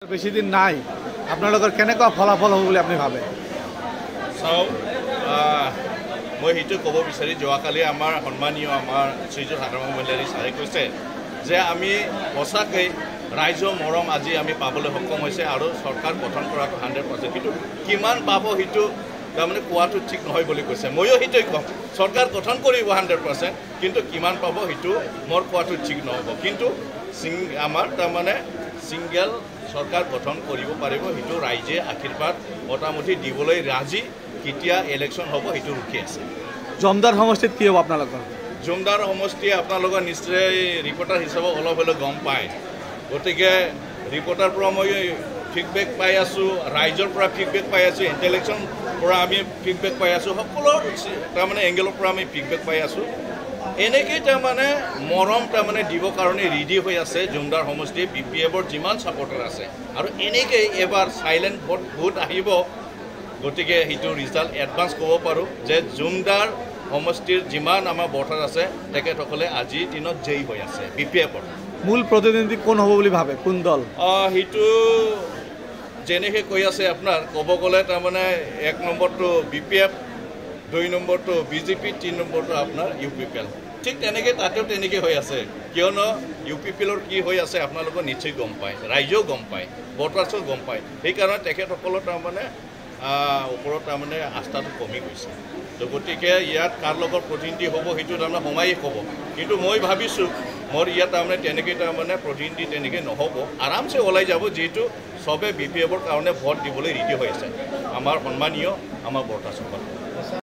বেশি দিন নাই আপোনালোকৰ কেনেকুৱা ফলাফল হ'ব বুলি আপুনি ভাবে চাওক মই সেইটো ক'ব বিচাৰি যোৱাকালি আমাৰ সন্মানীয় আমাৰ শ্ৰীযুত সাধাৰণ মহিলাৰী ছাৰে কৈছে যে আমি সঁচাকৈ ৰাইজৰ মৰম আজি আমি পাবলৈ সক্ষম হৈছে আৰু চৰকাৰ গঠন কৰাটো 100%। কিন্তু কিমান পাব সেইটো তাৰমানে কোৱাটো ঠিক নহয় বুলি কৈছে। ময়ো সেইটোৱে ক'ম, চৰকাৰ গঠন কৰিব 100%, কিন্তু কিমান পাব সেইটো মোৰ কোৱাটো ঠিক নহ'ব। কিন্তু আমাৰ তাৰমানে ছিংগল চৰকাৰ গঠন কৰিব পাৰিব, সেইটো ৰাইজে আশীৰ্বাদ মোটামুটি দিবলৈ ৰাজি। কেতিয়া ইলেকশ্যন হ'ব সেইটো ৰখি আছে। জমদাৰ সমষ্টিত কি হ'ব আপোনালোকৰ? জমদাৰ সমষ্টি আপোনালোকৰ নিশ্চয় ৰিপৰ্টাৰ হিচাপে অলপ হ'লেও গম পায়। গতিকে ৰিপৰ্টাৰ পৰা মই ফিডবেক পাই আছোঁ, ৰাইজৰ পৰা ফিডবেক পাই আছোঁ, ইণ্টেলেকশ্যন পৰা আমি ফিডবেক পাই আছোঁ, সকলো তাৰমানে এংগেলৰ পৰা আমি ফিডবেক পাই আছোঁ। এনেকেই তাৰমানে মৰম তাৰমানে দিবৰ কাৰণে ৰেডি হৈ আছে জমদাৰ সমষ্টি BPFৰ যিমান ছাপৰ্টাৰ আছে। আৰু এনেকেই এবাৰ চাইলেণ্ট ভোট আহিব। গতিকে সেইটো ৰিজাল্ট এডভান্স ক'ব পাৰোঁ যে জমদাৰ সমষ্টিৰ যিমান আমাৰ ভোটাৰ আছে তেখেতসকলে আজিৰ দিনত জয়ী হৈ আছে BPFৰ। মূল প্ৰতিনিধি কোন হ'ব বুলি ভাবে, কোন দল? সেইটো যেনেকৈ কৈ আছে আপোনাৰ ক'ব গ'লে তাৰমানে 1 নম্বৰটো BPF, 2 নম্বৰটো BJP, 3 নম্বৰটো আপোনাৰ UPPL। ঠিক তেনেকৈ তাতেও তেনেকৈ হৈ আছে, কিয়নো UPPLৰ কি হৈ আছে আপোনালোকে নিশ্চয় গম পায়, ৰাইজেও গম পায়, ভোটাৰ্ছেও গম পায়। সেইকাৰণে তেখেতসকলৰ তাৰমানে ওপৰত তাৰমানে আস্থাটো কমি গৈছে। তো গতিকে ইয়াত কাৰ লগত প্ৰতিনিধি হ'ব সেইটো তাৰমানে সোমায়েই ক'ব। কিন্তু মই ভাবিছোঁ মোৰ ইয়াত তাৰমানে তেনেকৈ তাৰমানে প্ৰতিনিধি তেনেকৈ নহ'ব, আৰামছে ওলাই যাব, যিহেতু চবে BPFৰ কাৰণে ভোট দিবলৈ ৰেডি হৈ আছে আমাৰ সন্মানীয় আমাৰ ভোটাৰসকল।